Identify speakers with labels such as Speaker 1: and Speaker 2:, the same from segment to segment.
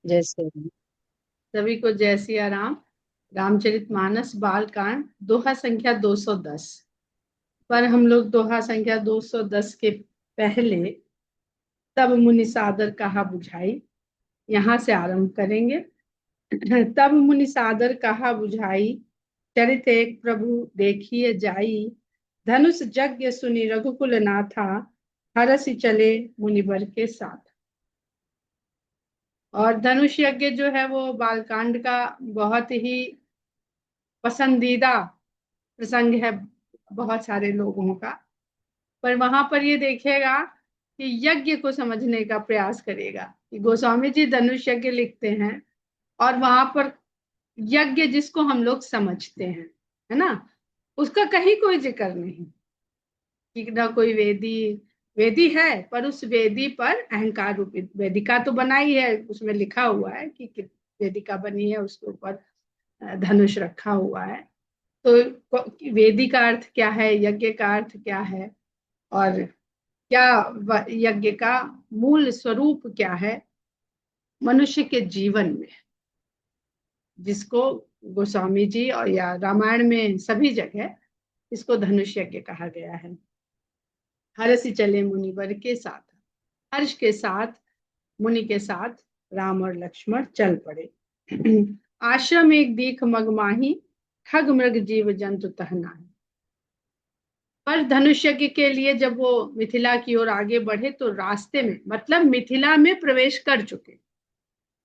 Speaker 1: जय श्री राम। सभी को जय सिया राम। रामचरितमानस बाल कांड दोहा संख्या 210 पर हम लोग दोहा संख्या 210 के पहले तब मुनि सादर कहा बुझाई यहाँ से आरंभ करेंगे। तब मुनि सादर कहा बुझाई, चरित एक प्रभु देखिए जाई। धनुष यज्ञ सुनि रघुकुल नाथा, हरसि चले मुनिवर के साथ। और धनुष यज्ञ जो है वो बालकांड का बहुत ही पसंदीदा प्रसंग है बहुत सारे लोगों का। पर वहां पर ये देखेगा कि यज्ञ को समझने का प्रयास करेगा कि गोस्वामी जी धनुष यज्ञ लिखते हैं और वहां पर यज्ञ जिसको हम लोग समझते हैं, है ना, उसका कहीं कोई जिक्र नहीं कि ना कोई वेदी। वेदी है पर उस वेदी पर अहंकार रूपित वेदिका तो बनाई है, उसमें लिखा हुआ है कि वेदिका बनी है, उसके ऊपर धनुष रखा हुआ है। तो वेदी का अर्थ क्या है, यज्ञ का अर्थ क्या है, और क्या यज्ञ का मूल स्वरूप क्या है मनुष्य के जीवन में, जिसको गोस्वामी जी और या रामायण में सभी जगह इसको धनुष यज्ञ कहा गया है। हर्ष चले मुनिवर के साथ, हर्ष के साथ मुनि के साथ राम और लक्ष्मण चल पड़े। आश्रम एक दीख मगमाही, खग मृग जीव जंतु तहना। पर धनुष यज्ञ के लिए जब वो मिथिला की ओर आगे बढ़े तो रास्ते में, मतलब मिथिला में प्रवेश कर चुके,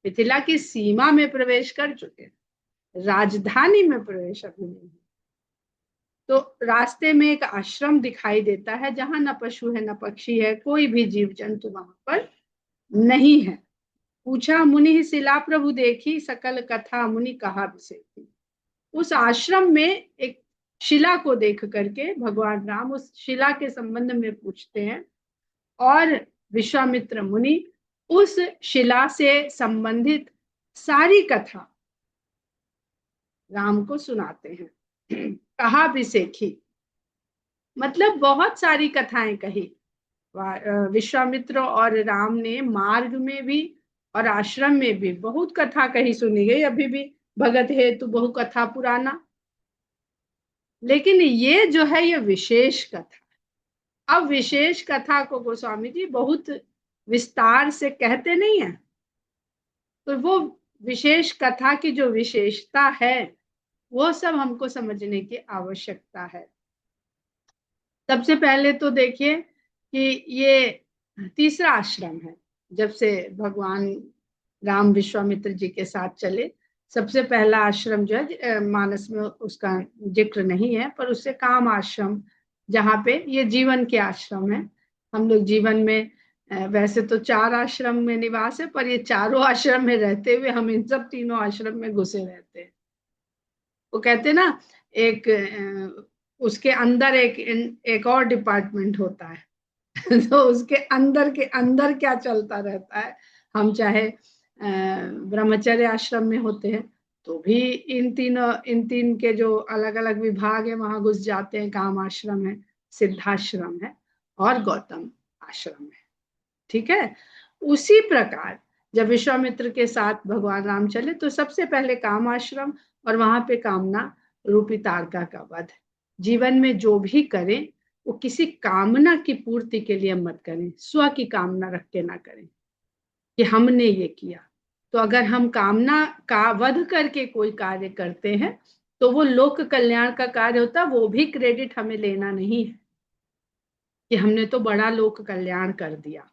Speaker 1: मिथिला की सीमा में प्रवेश कर चुके, राजधानी में प्रवेश अभी नहीं। तो रास्ते में एक आश्रम दिखाई देता है जहां न पशु है न पक्षी है, कोई भी जीव जंतु वहां पर नहीं है। पूछा मुनि शिला प्रभु देखी, सकल कथा मुनि कहा विसेखी। उस आश्रम में एक शिला को देख करके भगवान राम उस शिला के संबंध में पूछते हैं और विश्वामित्र मुनि उस शिला से संबंधित सारी कथा राम को सुनाते हैं। कहा विसेखी मतलब बहुत सारी कथाएं कही। विश्वामित्र और राम ने मार्ग में भी और आश्रम में भी बहुत कथा कही, सुनी गई। अभी भी भगत है तू बहु कथा पुराना, लेकिन ये जो है ये विशेष कथा। अब विशेष कथा को गोस्वामी जी बहुत विस्तार से कहते नहीं है, तो वो विशेष कथा की जो विशेषता है वो सब हमको समझने की आवश्यकता है। सबसे पहले तो देखिए कि ये तीसरा आश्रम है। जब से भगवान राम विश्वामित्र जी के साथ चले, सबसे पहला आश्रम जो है मानस में उसका जिक्र नहीं है, पर उससे काम आश्रम, जहाँ पे ये जीवन के आश्रम है। हम लोग जीवन में वैसे तो 4 आश्रम में निवास है, पर ये चारों आश्रम में रहते हुए हम इन सब तीनों आश्रम में घुसे रहते हैं। वो कहते हैं ना, एक उसके अंदर एक और डिपार्टमेंट होता है। तो उसके अंदर क्या चलता रहता है। हम चाहे ब्रह्मचर्य आश्रम में होते हैं तो भी इन तीन के जो अलग अलग विभाग है वहां घुस जाते हैं। काम आश्रम है, सिद्धाश्रम है और गौतम आश्रम है। ठीक है। उसी प्रकार जब विश्वामित्र के साथ भगवान राम चले तो सबसे पहले काम आश्रम, और वहां पे कामना रूपी तारका का वध। जीवन में जो भी करें वो किसी कामना की पूर्ति के लिए मत करें, स्व की कामना रख के ना करें कि हमने ये किया। तो अगर हम कामना का वध करके कोई कार्य करते हैं तो वो लोक कल्याण का कार्य होता है, वो भी क्रेडिट हमें लेना नहीं है कि हमने तो बड़ा लोक कल्याण कर दिया।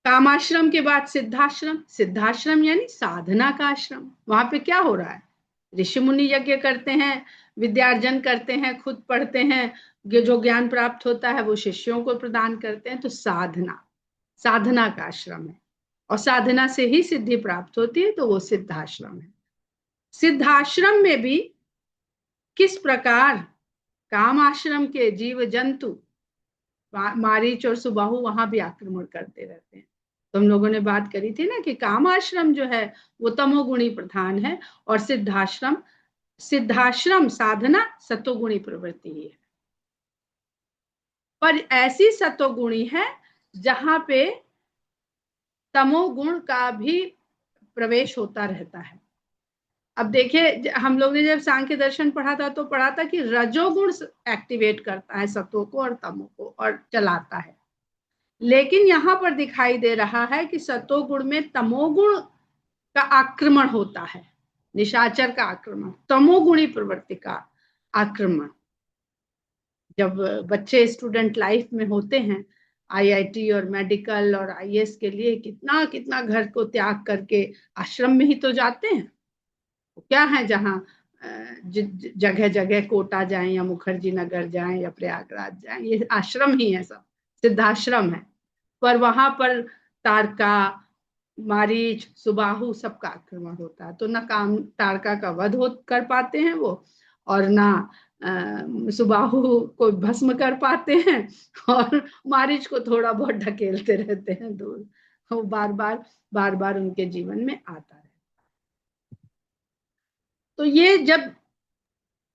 Speaker 1: कामाश्रम के बाद सिद्धाश्रम, सिद्धाश्रम यानी साधना का आश्रम। वहां पे क्या हो रहा है, ऋषि मुनि यज्ञ करते हैं, विद्यार्जन करते हैं, खुद पढ़ते हैं, जो ज्ञान प्राप्त होता है वो शिष्यों को प्रदान करते हैं। तो साधना, साधना का आश्रम है और साधना से ही सिद्धि प्राप्त होती है, तो वो सिद्धाश्रम है। सिद्धाश्रम में भी किस प्रकार काम आश्रम के जीव जंतु मारीच और सुबाहु वहां भी आक्रमण करते रहते हैं। तो हम लोगों ने बात करी थी ना कि काम आश्रम जो है वो तमोगुणी प्रधान है और सिद्धाश्रम साधना सतोगुणी प्रवृत्ति ही है। पर ऐसी सतोगुणी है जहां पे तमोगुण का भी प्रवेश होता रहता है। अब देखिए, हम लोग ने जब सांख्य दर्शन पढ़ा था तो पढ़ा था कि रजोगुण एक्टिवेट करता है सत्व को और तमो को और चलाता है, लेकिन यहाँ पर दिखाई दे रहा है कि सत्वगुण में तमोगुण का आक्रमण होता है, निशाचर का आक्रमण, तमोगुणी प्रवृत्ति का आक्रमण। जब बच्चे स्टूडेंट लाइफ में होते हैं, आईआईटी और मेडिकल और आईएएस के लिए कितना कितना घर को त्याग करके आश्रम में ही तो जाते हैं। क्या है जहाँ जगह जगह कोटा जाएं या मुखर्जी नगर जाएं या प्रयागराज जाएं, ये आश्रम ही है, सब सिद्धाश्रम है। पर वहां पर तारका, मारीच, सुबाहु सबका आक्रमण होता है, तो ना काम तारका का वध कर पाते हैं वो, और ना सुबाहु को भस्म कर पाते हैं, और मारीच को थोड़ा बहुत ढकेलते रहते हैं दूर। वो बार बार उनके जीवन में आता है। तो ये जब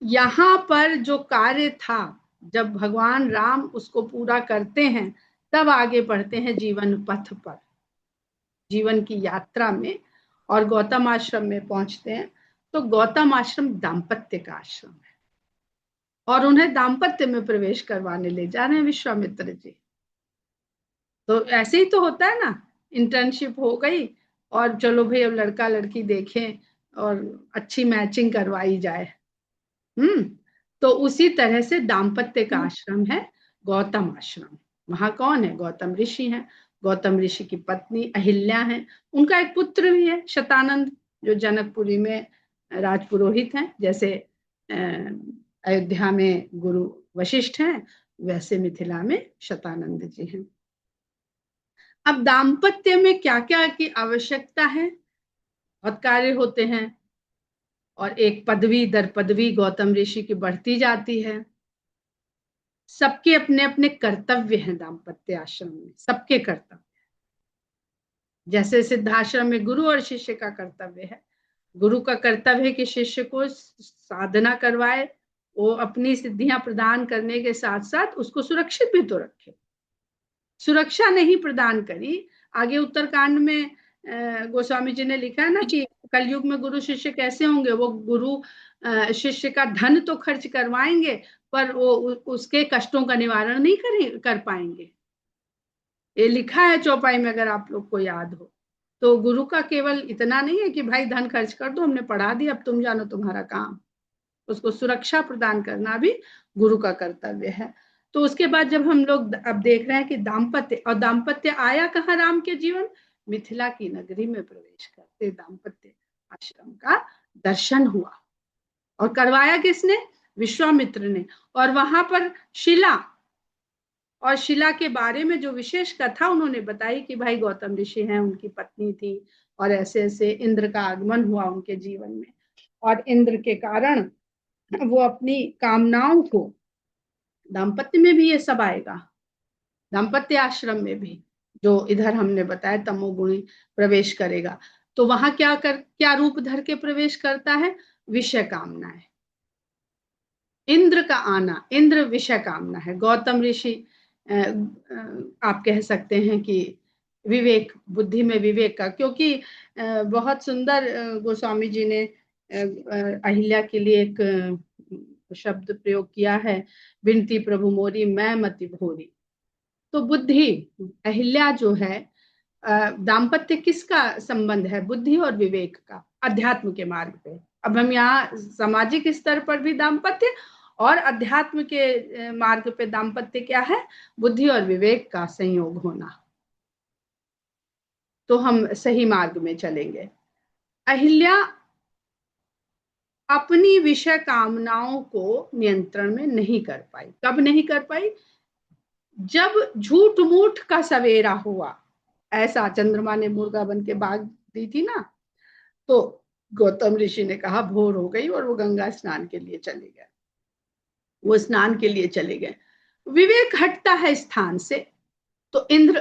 Speaker 1: यहाँ पर जो कार्य था, जब भगवान राम उसको पूरा करते हैं, तब आगे बढ़ते हैं जीवन पथ पर, जीवन की यात्रा में, और गौतम आश्रम में पहुंचते हैं। तो गौतम आश्रम दाम्पत्य का आश्रम है, और उन्हें दाम्पत्य में प्रवेश करवाने ले जा रहे हैं विश्वामित्र जी। तो ऐसे ही तो होता है ना, इंटर्नशिप हो गई और चलो भाई अब लड़का लड़की देखें और अच्छी मैचिंग करवाई जाए। तो उसी तरह से दाम्पत्य का आश्रम है गौतम आश्रम। वहां कौन है? गौतम ऋषि हैं। गौतम ऋषि की पत्नी अहिल्या है, उनका एक पुत्र भी है शतानंद, जो जनकपुरी में राजपुरोहित हैं। जैसे अयोध्या में गुरु वशिष्ठ हैं, वैसे मिथिला में शतानंद जी हैं। अब दाम्पत्य में क्या क्या की आवश्यकता है, बहुत कार्य होते हैं, और एक पदवी दर पदवी गौतम ऋषि की बढ़ती जाती है। सबके अपने अपने कर्तव्य हैं दाम्पत्य आश्रम में, सबके कर्तव्य। जैसे सिद्धाश्रम में गुरु और शिष्य का कर्तव्य है, गुरु का कर्तव्य है कि शिष्य को साधना करवाए, वो अपनी सिद्धियां प्रदान करने के साथ साथ उसको सुरक्षित भी तो रखे। सुरक्षा नहीं प्रदान करी, आगे उत्तरकांड में गोस्वामी जी ने लिखा है ना कि कलयुग में गुरु शिष्य कैसे होंगे। वो गुरु शिष्य का धन तो खर्च करवाएंगे, पर वो उसके कष्टों का निवारण नहीं कर पाएंगे। ये लिखा है चौपाई में, अगर आप लोग को याद हो। तो गुरु का केवल इतना नहीं है कि भाई धन खर्च कर दो, हमने पढ़ा दिया, अब तुम जानो तुम्हारा काम। उसको सुरक्षा प्रदान करना भी गुरु का कर्तव्य है। तो उसके बाद जब हम लोग अब देख रहे हैं कि दाम्पत्य, और दाम्पत्य आया कहाँ राम के जीवन? मिथिला की नगरी में प्रवेश करते दाम्पत्य आश्रम का दर्शन हुआ, और करवाया किसने? विश्वामित्र ने। और वहां पर शिला, और शिला के बारे में जो विशेष कथा उन्होंने बताई कि भाई गौतम ऋषि हैं, उनकी पत्नी थी, और ऐसे ऐसे इंद्र का आगमन हुआ उनके जीवन में, और इंद्र के कारण वो अपनी कामनाओं को, दाम्पत्य में भी ये सब आएगा, दाम्पत्य आश्रम में भी, जो इधर हमने बताया तमोगुणी प्रवेश करेगा, तो वहां क्या रूप धर के प्रवेश करता है? विषय कामनाएं। इंद्र का आना, इंद्र विषय कामना है। गौतम ऋषि आप कह सकते हैं कि विवेक, बुद्धि में विवेक का, क्योंकि बहुत सुंदर गोस्वामी जी ने अहिल्या के लिए एक शब्द प्रयोग किया है, विनती प्रभु मोरी मैं मति भोरी। तो बुद्धि, अहिल्या जो है, दाम्पत्य किसका संबंध है? बुद्धि और विवेक का, अध्यात्म के मार्ग पे। अब हम यहाँ सामाजिक स्तर पर भी दाम्पत्य, और अध्यात्म के मार्ग पे दाम्पत्य क्या है? बुद्धि और विवेक का संयोग होना, तो हम सही मार्ग में चलेंगे। अहिल्या अपनी विषय कामनाओं को नियंत्रण में नहीं कर पाई। कब नहीं कर पाई? जब झूठ मूठ का सवेरा हुआ। ऐसा चंद्रमा ने मुर्गा बन के भाग दी थी ना, तो गौतम ऋषि ने कहा भोर हो गई, और वो गंगा स्नान के लिए चले गए। वो स्नान के लिए चले गए, विवेक हटता है स्थान से, तो इंद्र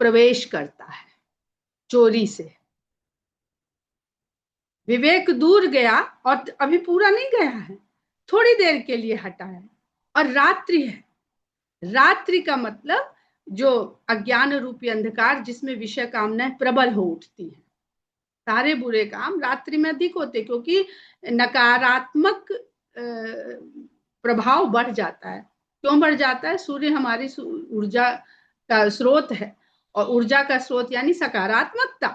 Speaker 1: प्रवेश करता है चोरी से। विवेक दूर गया, और अभी पूरा नहीं गया है, थोड़ी देर के लिए हटा है, और रात्रि है। रात्रि का मतलब जो अज्ञान रूपी अंधकार जिसमें विषय कामनाएं प्रबल हो उठती हैं। सारे बुरे काम रात्रि में अधिक होते, क्योंकि नकारात्मक प्रभाव बढ़ जाता है। क्यों बढ़ जाता है? सूर्य हमारी ऊर्जा का स्रोत है, और ऊर्जा का स्रोत यानी सकारात्मकता।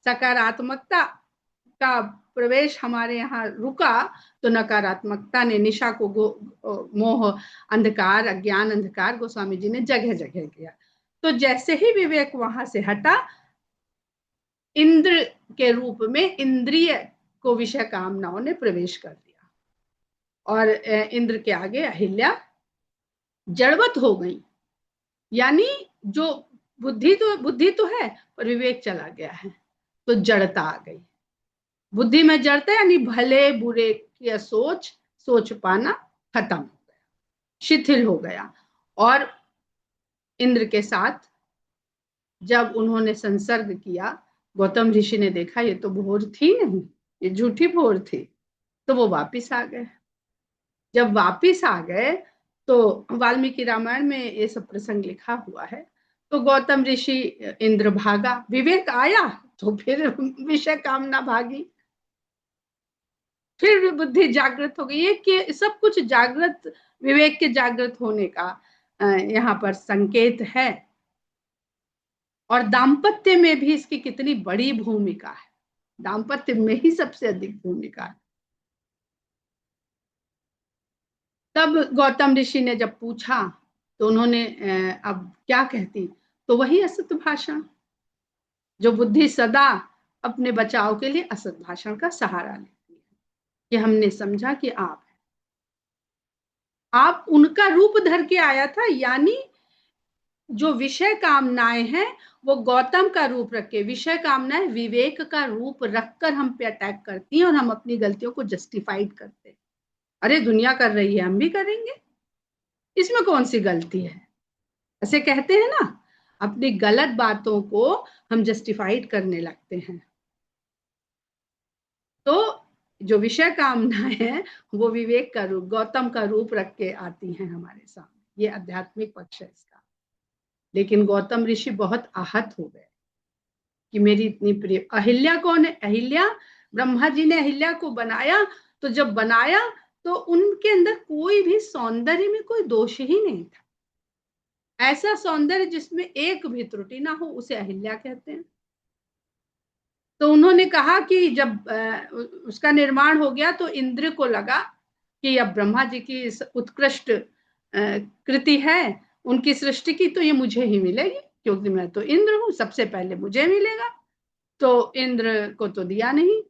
Speaker 1: सकारात्मकता का प्रवेश हमारे यहाँ रुका तो नकारात्मकता ने निशा को मोह अंधकार, अज्ञान अंधकार गोस्वामी जी ने जगह जगह किया। तो जैसे ही विवेक वहां से हटा, इंद्र के रूप में इंद्रिय को विषय कामनाओं ने प्रवेश कर दिया, और इंद्र के आगे अहिल्या जड़वत हो गई। यानी जो बुद्धि तो है, पर विवेक चला गया है, तो जड़ता आ गई। बुद्धि में जड़ता यानी भले बुरे की सोच पाना खत्म हो गया, शिथिल हो गया। और इंद्र के साथ जब उन्होंने संसर्ग किया, गौतम ऋषि ने देखा ये तो भोर थी नहीं, ये झूठी भोर थी, तो वो वापिस आ गए। जब वापिस आ गए तो वाल्मीकि रामायण में ये सब प्रसंग लिखा हुआ है। तो गौतम ऋषि, इंद्र भागा, विवेक आया तो फिर विषय कामना भागी, फिर बुद्धि जागृत हो गई। ये कि सब कुछ जागृत, विवेक के जागृत होने का यहाँ पर संकेत है। और दाम्पत्य में भी इसकी कितनी बड़ी भूमिका है, दाम्पत्य में ही सबसे अधिक भूमिका है। तब गौतम ऋषि ने जब पूछा तो उन्होंने अब क्या कहती, तो वही असत भाषण, जो बुद्धि सदा अपने बचाव के लिए असत भाषण का सहारा लेती है, कि हमने समझा कि आप उनका रूप धर के आया था। यानी जो विषय कामनाएं हैं वो गौतम का रूप रख के, विषय कामनाएं विवेक का रूप रखकर हम पे अटैक करती हैं, और हम अपनी गलतियों को जस्टिफाइड करते हैं। अरे दुनिया कर रही है, हम भी करेंगे, इसमें कौन सी गलती है, ऐसे कहते हैं ना। अपनी गलत बातों को हम जस्टिफाइड करने लगते हैं। तो जो विषय कामनाएं हैं वो विवेक का रूप, गौतम का रूप रख के आती हैं हमारे सामने। ये आध्यात्मिक पक्ष है इसका। लेकिन गौतम ऋषि बहुत आहत हो गए कि मेरी इतनी प्रिय अहिल्या कौन है। अहिल्या, ब्रह्मा जी ने अहिल्या को बनाया, तो जब बनाया तो उनके अंदर कोई भी सौंदर्य में कोई दोष ही नहीं था। ऐसा सौंदर्य जिसमें एक भी त्रुटि ना हो, उसे अहिल्या कहते हैं। तो उन्होंने कहा कि जब उसका निर्माण हो गया तो इंद्र को लगा कि अब ब्रह्मा जी की उत्कृष्ट कृति है, उनकी सृष्टि की, तो ये मुझे ही मिलेगी, क्योंकि मैं तो इंद्र हूं, सबसे पहले मुझे मिलेगा। तो इंद्र को तो दिया नहीं।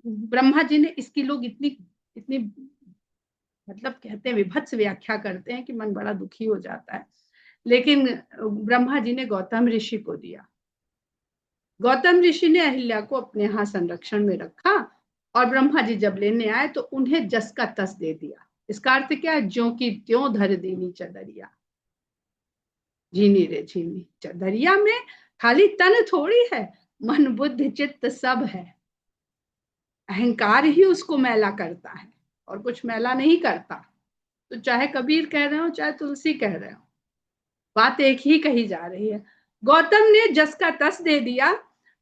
Speaker 1: ब्रह्मा जी ने इसकी लोग इतनी इतनी मतलब कहते हैं विभत्स व्याख्या करते हैं कि मन बड़ा दुखी हो जाता है। लेकिन ब्रह्मा जी ने गौतम ऋषि को दिया। गौतम ऋषि ने अहिल्या को अपने यहाँ संरक्षण में रखा, और ब्रह्मा जी जब लेने आए तो उन्हें जस का तस दे दिया। इसका अर्थ क्या है? ज्यों की त्यों धर देनी चदरिया, झीनी रे झीनी। चदरिया में खाली तन थोड़ी है, मन बुद्धि चित्त सब है। अहंकार ही उसको मैला करता है, और कुछ मैला नहीं करता। तो चाहे कबीर कह रहे हो, चाहे तुलसी कह रहे हो, बात एक ही कही जा रही है। गौतम ने जस का तस दे दिया,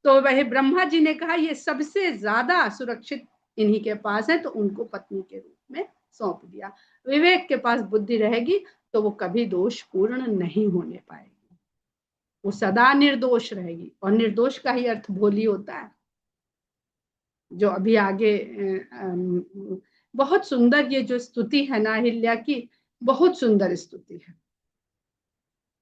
Speaker 1: तो वह ब्रह्मा जी ने कहा ये सबसे ज्यादा सुरक्षित इन्हीं के पास है, तो उनको पत्नी के रूप में सौंप दिया। विवेक के पास बुद्धि रहेगी तो वो कभी दोष पूर्ण नहीं होने पाएगी, वो सदा निर्दोष रहेगी। और निर्दोष का ही अर्थ भोली होता है। जो अभी आगे बहुत सुंदर ये जो स्तुति है ना अहिल्या की, बहुत सुंदर स्तुति है।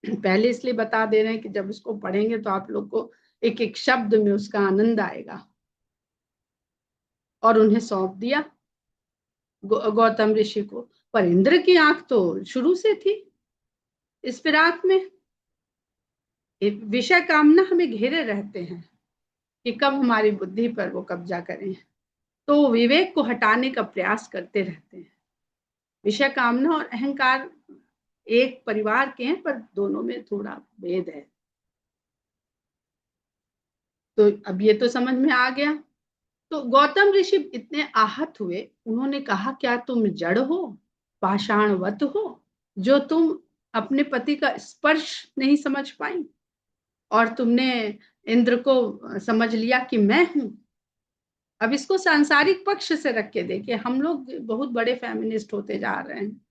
Speaker 1: पहले इसलिए बता दे रहे हैं कि जब इसको पढ़ेंगे तो आप लोग को एक एक शब्द में उसका आनंद आएगा। और उन्हें सौंप दिया गौतम ऋषि को। पर इंद्र की आंख तो शुरू से थी इस फिराक में। विषय कामना हमें घेरे रहते हैं कि कब हमारी बुद्धि पर वो कब्जा करें, तो विवेक को हटाने का प्रयास करते रहते हैं। विषय कामना और अहंकार एक परिवार के हैं, पर दोनों में थोड़ा भेद है। तो अब ये तो समझ में आ गया। तो गौतम ऋषि इतने आहत हुए, उन्होंने कहा क्या तुम जड़ हो, पाषाणवत हो, जो तुम अपने पति का स्पर्श नहीं समझ पाई, और तुमने इंद्र को समझ लिया कि मैं हूं। अब इसको सांसारिक पक्ष से रख के देखिए, हम लोग बहुत बड़े फेमिनिस्ट होते जा रहे हैं।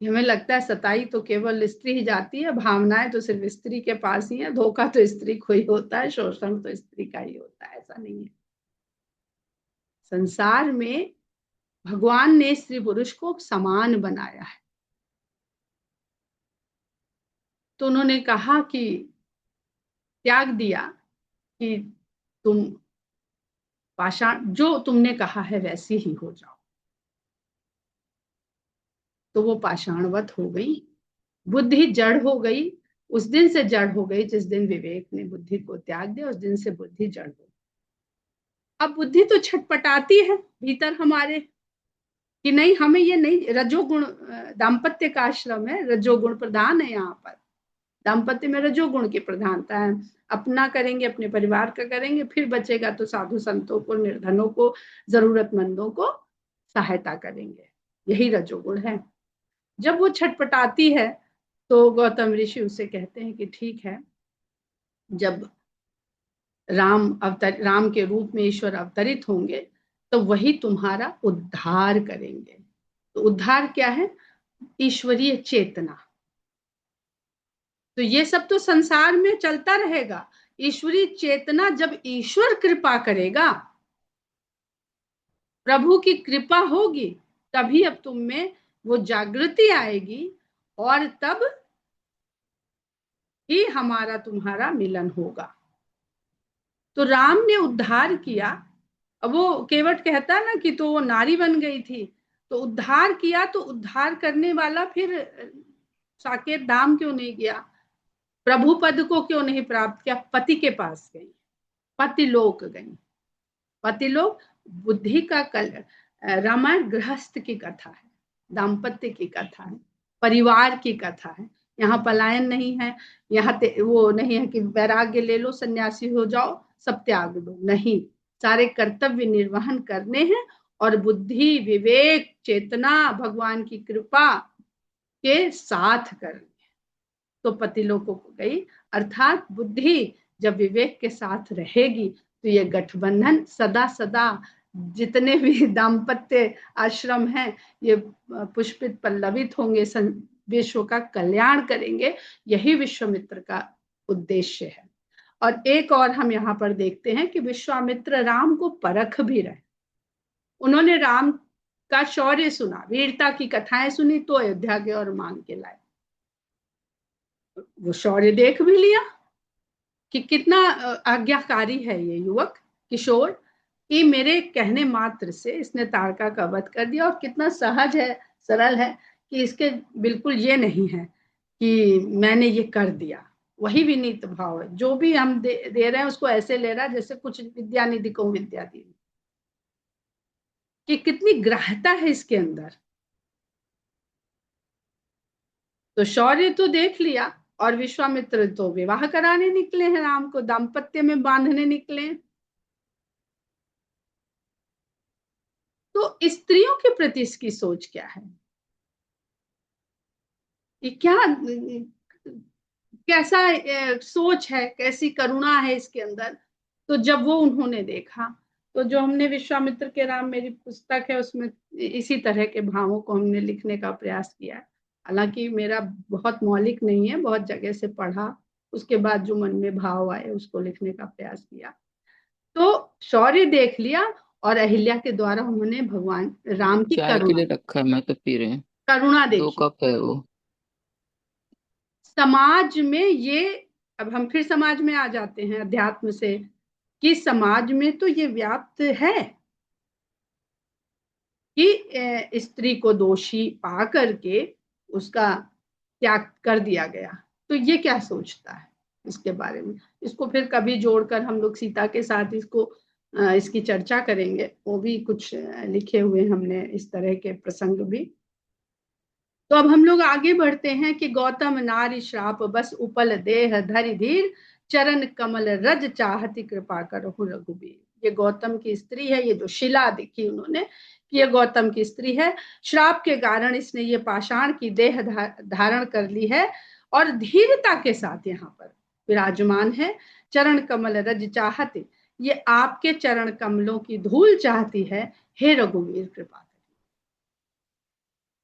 Speaker 1: हमें लगता है सताई तो केवल स्त्री ही जाती है, भावनाएं तो सिर्फ स्त्री के पास ही है, धोखा तो स्त्री को ही होता है, शोषण तो स्त्री का ही होता है। ऐसा नहीं है। संसार में भगवान ने स्त्री पुरुष को समान बनाया है। तो उन्होंने कहा कि त्याग दिया कि तुम पाषाण, जो तुमने कहा है वैसी ही हो जाओ। तो वो पाषाणवत हो गई, बुद्धि जड़ हो गई। उस दिन से जड़ हो गई जिस दिन विवेक ने बुद्धि को त्याग दिया, उस दिन से बुद्धि जड़ हो गई। अब बुद्धि तो छटपटाती है भीतर हमारे कि नहीं, हमें ये नहीं, रजोगुण, दाम्पत्य का आश्रम है, रजोगुण प्रधान है यहाँ पर। दाम्पत्य में रजोगुण की प्रधानता है। अपना करेंगे, अपने परिवार का करेंगे, फिर बचेगा तो साधु संतों को, निर्धनों को, जरूरतमंदों को सहायता करेंगे। यही रजोगुण है। जब वो छटपटाती है तो गौतम ऋषि उसे कहते हैं कि ठीक है, जब राम के रूप में ईश्वर अवतरित होंगे तो वही तुम्हारा उद्धार करेंगे। तो उद्धार क्या है? ईश्वरीय चेतना। तो ये सब तो संसार में चलता रहेगा। ईश्वरीय चेतना, जब ईश्वर कृपा करेगा, प्रभु की कृपा होगी, तभी अब तुम में वो जागृति आएगी, और तब ही हमारा तुम्हारा मिलन होगा। तो राम ने उद्धार किया। अब वो केवट कहता है ना कि तो वो नारी बन गई थी, तो उद्धार किया, तो उद्धार करने वाला फिर साकेत धाम क्यों नहीं गया? प्रभु पद को क्यों नहीं प्राप्त किया? पति के पास गई, पतिलोक गई। पतिलोक बुद्धि का रामायण गृहस्थ की कथा है, दाम्पत्य की कथा है, परिवार की कथा है। यहाँ पलायन नहीं है, यहाँ वो नहीं है कि वैराग्य ले लो, सन्यासी हो जाओ, सब त्याग दो। नहीं, सारे कर्तव्य निर्वहन करने हैं, और बुद्धि, विवेक, चेतना भगवान की कृपा के साथ करने। तो पतिलोकों को गई, अर्थात बुद्धि जब विवेक के साथ रहेगी तो ये गठबंधन सदा सदा, जितने भी दाम्पत्य आश्रम हैं, ये पुष्पित पल्लवित होंगे, विश्व का कल्याण करेंगे। यही विश्वामित्र का उद्देश्य है। और एक और हम यहाँ पर देखते हैं कि विश्वामित्र राम को परख भी रहे। उन्होंने राम का शौर्य सुना, वीरता की कथाएं सुनी, तो अयोध्या के और मांग के लाए। वो शौर्य देख भी लिया कि कितना आज्ञाकारी है ये युवक किशोर, कि मेरे कहने मात्र से इसने ताड़का का वध कर दिया, और कितना सहज है, सरल है, कि इसके बिल्कुल ये नहीं है कि मैंने ये कर दिया। वही विनीत भाव है। जो भी हम दे रहे हैं उसको ऐसे ले रहा है जैसे कुछ विद्या निधि को विद्या दी, कि कितनी ग्राह्यता है इसके अंदर। तो शौर्य तो देख लिया, और विश्वामित्र तो विवाह कराने निकले हैं, राम को दाम्पत्य में बांधने निकले हैं। तो स्त्रियों के प्रति इसकी सोच क्या है? ये क्या, कैसा सोच है, कैसी करुणा है इसके अंदर? तो जब वो उन्होंने देखा, तो जो हमने विश्वामित्र के राम मेरी पुस्तक है उसमें इसी तरह के भावों को हमने लिखने का प्रयास किया है। हालांकि मेरा बहुत मौलिक नहीं है, बहुत जगह से पढ़ा, उसके बाद जो मन में भाव आए उसको लिखने का प्रयास किया। तो शौर्य देख लिया, और अहिल्या के द्वारा उन्होंने भगवान राम की
Speaker 2: चाय के
Speaker 1: करुणा,
Speaker 2: लिए रखा है, मैं तो पी रहे हैं।
Speaker 1: करुणा
Speaker 2: 2
Speaker 1: देखी।
Speaker 2: कप है वो।
Speaker 1: समाज में ये, अब हम फिर समाज में आ जाते हैं अध्यात्म से, कि समाज में तो ये व्याप्त है कि स्त्री को दोषी पा करके उसका त्याग कर दिया गया। तो ये क्या सोचता है इसके बारे में? इसको फिर कभी जोड़कर हम लोग सीता के साथ इसको इसकी चर्चा करेंगे। वो भी कुछ लिखे हुए हमने इस तरह के प्रसंग भी। तो अब हम लोग आगे बढ़ते हैं कि गौतम नारी श्राप बस उपल देह धरि धीर, चरण कमल रज चाहती कृपा करहु रघुबीर। ये गौतम की स्त्री है, ये जो शिला दिखी उन्होंने कि ये गौतम की स्त्री है, श्राप के कारण इसने ये पाषाण की देह धारण कर ली है और धीरता के साथ यहाँ पर विराजमान है। चरण कमल रज चाहते, ये आपके चरण कमलों की धूल चाहती है, हे रघुवीर कृपा।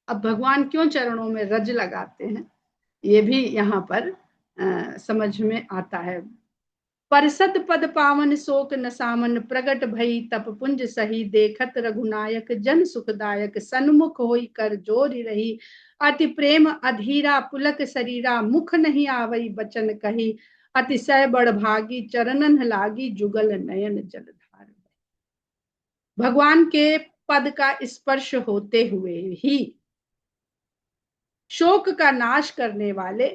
Speaker 1: अब भगवान क्यों चरणों में रज लगाते हैं ये भी यहाँ पर समझ में आता है। परसत पद पावन शोक न सामन, प्रगट भई तप पुंज सही, देखत रघुनायक जन सुखदायक, सन्मुख होई कर जोरी रही, अति प्रेम अधीरा पुलक शरीरा, मुख नहीं आवई बचन कही, अतिशय बड़ भागी चरणन लागी, जुगल नयन जलधार। भगवान के पद का स्पर्श होते हुए ही शोक का नाश करने वाले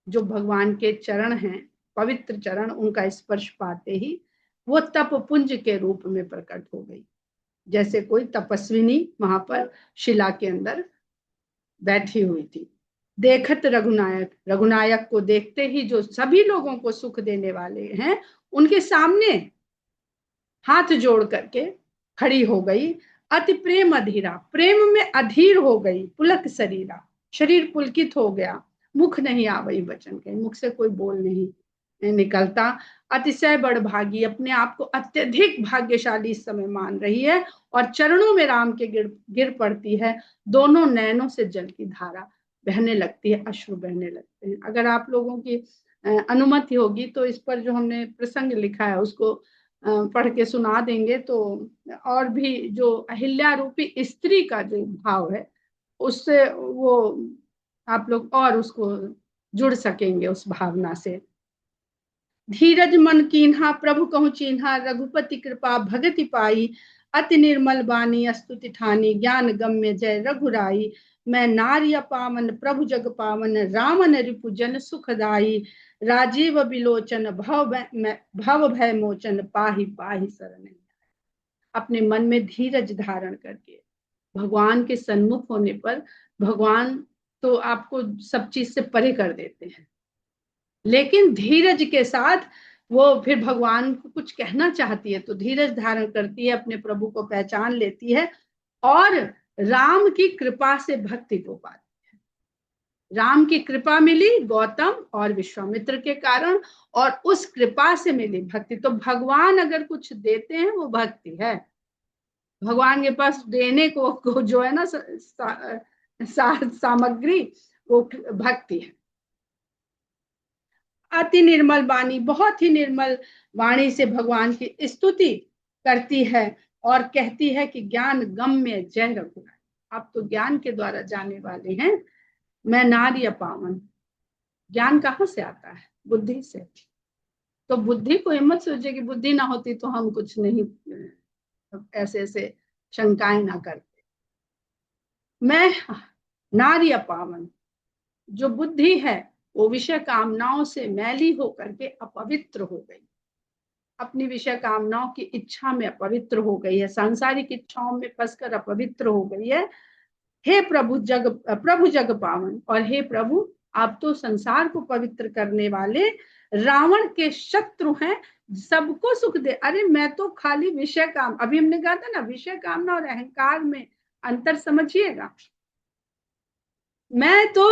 Speaker 1: जो भगवान के चरण हैं, पवित्र चरण, उनका स्पर्श पाते ही वो तप पुंज के रूप में प्रकट हो गई, जैसे कोई तपस्विनी वहां पर शिला के अंदर बैठी हुई थी। देखत रघुनायक, रघुनायक को देखते ही जो सभी लोगों को सुख देने वाले हैं, उनके सामने हाथ जोड़ करके खड़ी हो गई। अति प्रेम अधीरा, प्रेम में अधीर हो गई, पुलक शरीरा, शरीर पुलकित हो गया, मुख नहीं आवई वचन के, मुख से कोई बोल नहीं निकलता। अतिशय बड़ भागी, अपने आप को अत्यधिक भाग्यशाली इस समय मान रही है और चरणों में राम के गिर पड़ती है। दोनों नयनों से जल की धारा बहने लगती है, अश्रु बहने लगते हैं। अगर आप लोगों की अनुमति होगी तो इस पर जो हमने प्रसंग लिखा है उसको पढ़ के सुना देंगे, तो और भी जो अहिल्या रूपी स्त्री का जो भाव है उससे वो आप लोग और उसको जुड़ सकेंगे उस भावना से। धीरज मन कीन्हा प्रभु कहूँ चिन्हा, रघुपति कृपा भगति पाई, अति निर्मल बानी स्तुति ठानी, ज्ञान गम्य जय रघुराई, मैं नार्य पावन प्रभु जग पावन, रामन रिपु जन सुखदाई, राजीव बिलोचन भव भय मोचन, पाहि पाहि शरण। अपने मन में धीरज धारण करके भगवान के सन्मुख होने पर भगवान तो आपको सब चीज से परे कर देते हैं, लेकिन धीरज के साथ वो फिर भगवान को कुछ कहना चाहती है तो धीरज धारण करती है, अपने प्रभु को पहचान लेती है और राम की कृपा से भक्ति को पाती है। राम की कृपा मिली गौतम और विश्वामित्र के कारण और उस कृपा से मिली भक्ति। तो भगवान अगर कुछ देते हैं वो भक्ति है। भगवान के पास देने को जो है ना सामग्री वो भक्ति है। अति निर्मल वाणी, बहुत ही निर्मल वाणी से भगवान की स्तुति करती है और कहती है कि ज्ञान गम्य जय रघुराई, आप तो ज्ञान के द्वारा जाने वाले हैं, मैं नार्य पावन। ज्ञान कहाँ से आता है? बुद्धि से। तो बुद्धि को हिम्मत सोचे कि बुद्धि ना होती तो हम कुछ नहीं, ऐसे ऐसे शंकाएं ना करते। मैं नार्य पावन, जो बुद्धि है वो विषय कामनाओं से मैली होकर के अपवित्र हो गई, अपनी विषय कामनाओं की इच्छा में अपवित्र हो गई है, सांसारिक इच्छाओं में फंसकर अपवित्र हो गई है। हे प्रभु जग पावन, और हे प्रभु आप तो संसार को पवित्र करने वाले, रावण के शत्रु हैं, सबको सुख दे। अरे मैं तो खाली विषय काम, अभी हमने कहा था ना विषय कामना और अहंकार में अंतर समझिएगा। मैं तो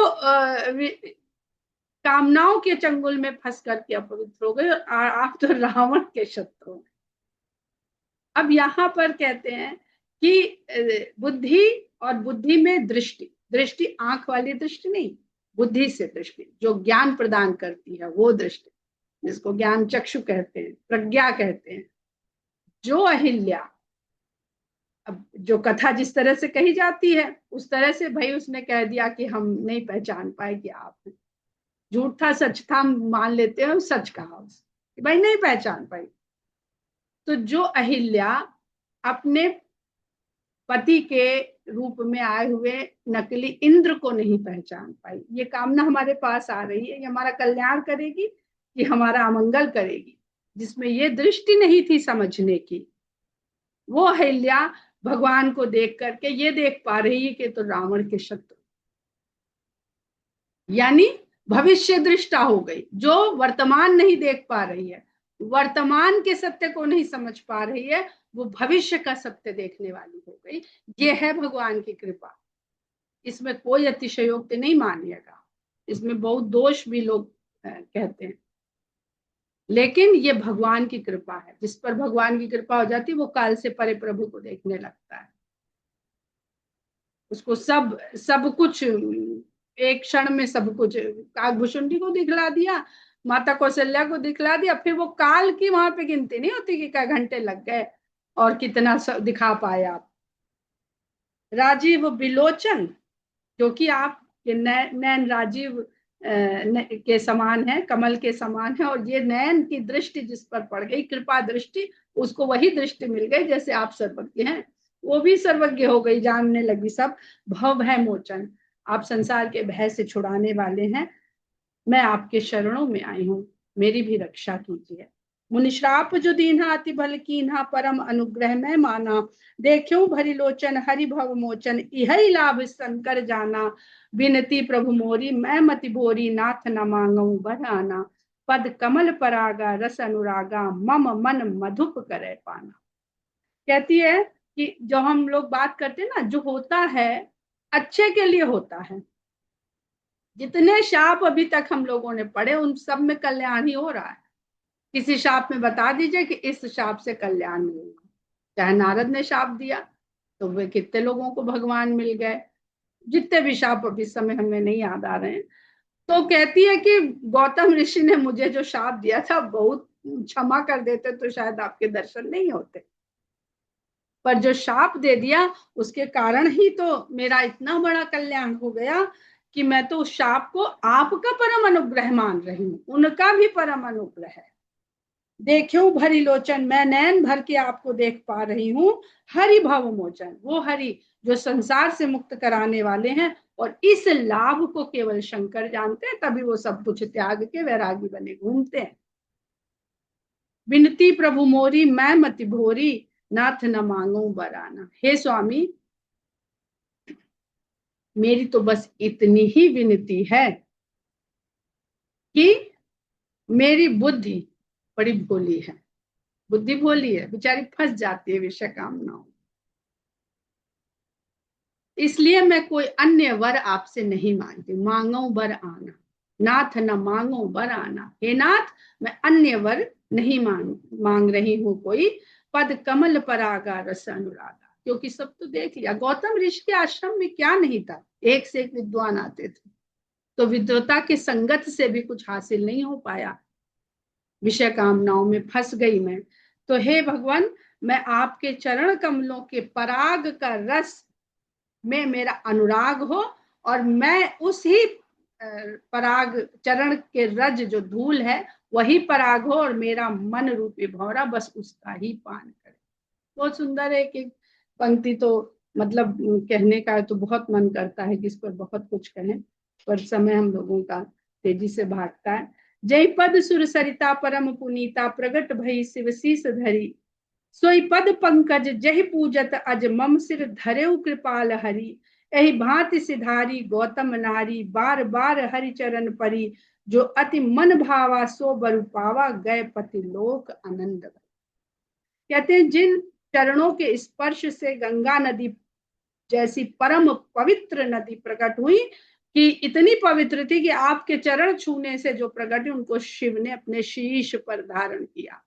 Speaker 1: कामनाओं के चंगुल में फंस करके अपवित्र हो गए और आप तो रावण के शत्रु हैं। अब यहाँ पर कहते हैं कि बुद्धि और बुद्धि में दृष्टि, दृष्टि आंख वाली दृष्टि नहीं, बुद्धि से दृष्टि जो ज्ञान प्रदान करती है वो दृष्टि, जिसको ज्ञान चक्षु कहते हैं, प्रज्ञा कहते हैं। जो अहिल्या, अब जो कथा जिस तरह से कही जाती है उस तरह से भाई उसने कह दिया कि हम नहीं पहचान पाए कि आप, झूठ था सच था मान लेते हैं, सच कहा कि भाई नहीं पहचान पाई। तो जो अहिल्या अपने पति के रूप में आए हुए नकली इंद्र को नहीं पहचान पाई, ये कामना हमारे पास आ रही है, ये हमारा कल्याण करेगी कि हमारा अमंगल करेगी, जिसमें ये दृष्टि नहीं थी समझने की, वो अहिल्या भगवान को देख करके ये देख पा रही है कि तो रावण के शत्रु, यानी भविष्य दृष्टा हो गई, जो वर्तमान नहीं देख पा रही है वर्तमान के सत्य को नहीं समझ पा रही है, वो भविष्य का सत्य देखने वाली हो गई। ये है भगवान की कृपा। इसमें कोई अतिशयोक्ति नहीं मानिएगा, इसमें बहुत दोष भी लोग कहते हैं, लेकिन ये भगवान की कृपा है। जिस पर भगवान की कृपा हो जाती है वो काल से परे प्रभु को देखने लगता है। उसको सब सब कुछ एक क्षण में सब कुछ, काकभूषुंडी को दिखला दिया, माता कौशल्या को दिखला दिया, फिर वो काल की वहां पे गिनती नहीं होती कि क्या घंटे लग गए और कितना दिखा पाए आप। राजीव बिलोचन, क्योंकि आप नैन राजीव के समान है, कमल के समान है, और ये नयन की दृष्टि जिस पर पड़ गई, कृपा दृष्टि, उसको वही दृष्टि मिल गई जैसे आप सर्वज्ञ हैं, वो भी सर्वज्ञ हो गई, जानने लगी सब। भव है मोचन, आप संसार के भय से छुड़ाने वाले हैं। मैं आपके शरणों में आई हूँ, मेरी भी रक्षा कीजिए। मुनिश्राप जो दीन्हा अति भल कीन्हा, परम अनुग्रह में माना। देखो भरी लोचन हरि भव मोचन, यही लाभ शंकर जाना। बिनती प्रभु मोरी मैं मति भोरी, नाथ न मांगू बराना। पद कमल परागा रस अनुरागा, मम मन मधुप करे पाना। कहती है कि जो हम लोग बात करते हैं ना, जो होता है अच्छे के लिए होता है। जितने शाप अभी तक हम लोगों ने पढ़े उन सब में कल्याण ही हो रहा है। किसी शाप में बता दीजिए कि इस शाप से कल्याण नहीं हुआ। चाहे नारद ने शाप दिया तो वे कितने लोगों को भगवान मिल गए। जितने भी शाप अभी समय हमें नहीं याद आ रहे हैं। तो कहती है कि गौतम ऋषि ने मुझे जो शाप दिया था, बहुत क्षमा कर देते तो शायद आपके दर्शन नहीं होते, पर जो शाप दे दिया उसके कारण ही तो मेरा इतना बड़ा कल्याण हो गया कि मैं तो उस शाप को आपका परम अनुग्रह मान रही हूँ, उनका भी परम अनुग्रह है। देखो भरी लोचन, मैं नैन भर के आपको देख पा रही हूँ। हरि भव मोचन, वो हरि जो संसार से मुक्त कराने वाले हैं, और इस लाभ को केवल शंकर जानते हैं, तभी वो सब कुछ त्याग के वैरागी बने घूमते हैं। विनती प्रभु मोरी मैं मति भोरी, नाथ न मांगू बराना। हे स्वामी, मेरी तो बस इतनी ही विनती है कि मेरी बुद्धि बड़ी भोली है, बुद्धि भोली है, बेचारी फंस जाती है विषय कामनाओं। इसलिए मैं कोई अन्य वर आपसे नहीं मांगती, मांगो वर आना। नाथ न मांगो वर आना, हे नाथ मैं अन्य वर नहीं मांग रही हूँ कोई। पद कमल परागा रस अनुरागा, क्योंकि सब तो देख लिया। गौतम ऋषि के आश्रम में क्या नहीं था, एक से एक विद्वान आते थे, तो विद्वता के संगत से भी कुछ हासिल नहीं हो पाया, विषय कामनाओं में फंस गई मैं। तो हे भगवान, मैं आपके चरण कमलों के पराग का रस में मेरा अनुराग हो, और मैं उसी पराग चरण के रज जो धूल है वही पराग हो, और मेरा मन रूपी भौरा बस उसका ही पान करे। बहुत सुंदर है कि पंक्ति तो मतलब कहने का तो बहुत मन करता है कि इस पर बहुत कुछ कहें, पर समय हम लोगों का तेजी से भागता है। जय पद सुर सरिता परम पुनीता, प्रगट भई शिव शीस धरी। सोई पद पंकज जहि पूजत अज, मम सिर धरेउ कृपाल हरि। एहि भांति सिधारी गौतम नारी, बार बार हरि चरण परी। जो अति मन भावा सो बरु पावा, गए पति लोक आनंद। कहते हैं जिन चरणों के स्पर्श से गंगा नदी जैसी परम पवित्र नदी प्रकट हुई, कि इतनी पवित्र थी कि आपके चरण छूने से जो प्रकट हुई उनको शिव ने अपने शीश पर धारण किया।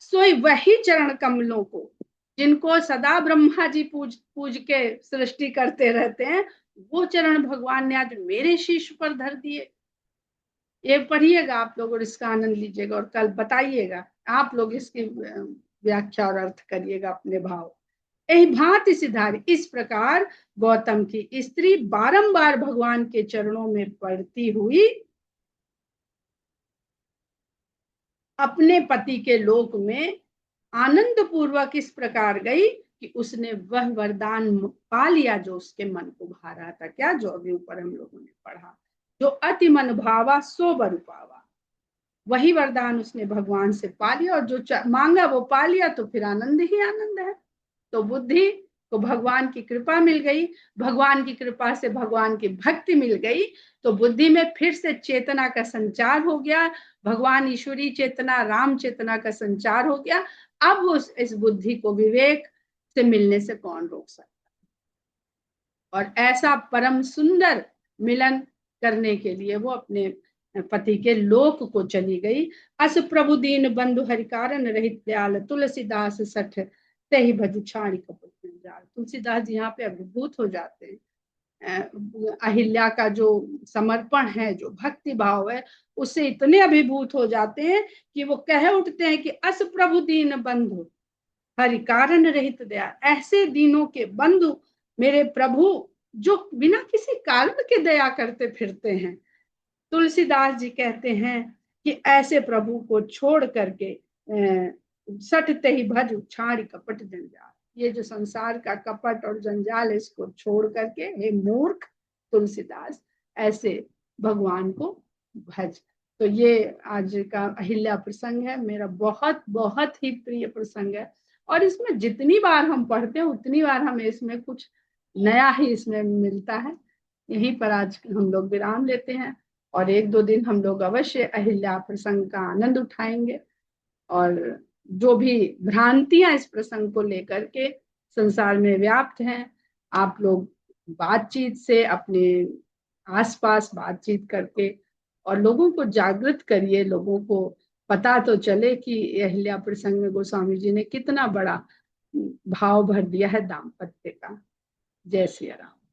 Speaker 1: सोई वही चरण कमलों को जिनको सदा ब्रह्मा जी पूज पूज के सृष्टि करते रहते हैं, वो चरण भगवान ने आज मेरे शीश पर धर दिए। ये पढ़िएगा आप लोग और इसका आनंद लीजिएगा, और कल बताइएगा आप लोग इसकी व्याख्या और अर्थ करिएगा अपने भाव। यही भांति सिधारी, इस प्रकार गौतम की स्त्री बारंबार भगवान के चरणों में पड़ती हुई अपने पति के लोक में आनंद पूर्वक इस प्रकार गई कि उसने वह वरदान पा लिया जो उसके मन को भा रहा था। क्या, जो अभी ऊपर हम लोगों ने पढ़ा, जो अति मन भावा सो बर पावा, वही वरदान उसने भगवान से पा लिया, और जो मांगा वो पा लिया, तो फिर आनंद ही आनंद है। तो बुद्धि को भगवान की कृपा मिल गई, भगवान की कृपा से भगवान की भक्ति मिल गई, तो बुद्धि में फिर से चेतना का संचार हो गया, भगवान ईश्वरी चेतना, राम चेतना का संचार हो गया। अब उस इस बुद्धि को विवेक से मिलने से कौन रोक सकता। और ऐसा परम सुंदर मिलन करने के लिए वो अपने पति के लोक को चली गई। अस प्रभु दीन बंधु हरिकारण रहित दयाल तुलसीदास सठ ते ही भजु छाड़ी कपट जंजाल। तुलसीदास जी यहाँ पे अभिभूत हो जाते हैं। अहिल्या का जो समर्पण है, जो भक्ति भाव है, उससे इतने अभिभूत हो जाते हैं कि वो कह उठते हैं कि अस प्रभु दीन बंधु हरि कारण रहित दया। ऐसे दीनों के बंधु मेरे प्रभु, जो बिना किसी कारण के दया करते फिरते हैं। तुलसीदास जी कहते हैं कि ऐसे प्रभु को छोड़ करके सटते ही भज छाड़ी कपट जंजाल। ये जो संसार का कपट और जंजाल, इसको छोड़ करके हे मूर्ख तुलसीदास, ऐसे भगवान को भज। तो ये आज का अहिल्या प्रसंग है, मेरा बहुत बहुत ही प्रिय प्रसंग है। और इसमें जितनी बार हम पढ़ते हैं उतनी बार हमें इसमें कुछ नया ही इसमें मिलता है। यहीं पर आज हम लोग विराम लेते हैं, और एक दो दिन हम लोग अवश्य अहिल्या प्रसंग का आनंद उठाएंगे। और जो भी भ्रांतियां इस प्रसंग को लेकर के संसार में व्याप्त हैं, आप लोग बातचीत से, अपने आसपास बातचीत करके और लोगों को जागृत करिए, लोगों को पता तो चले कि अहिल्या प्रसंग में गोस्वामी जी ने कितना बड़ा भाव भर दिया है दाम्पत्य का। जय श्री राम।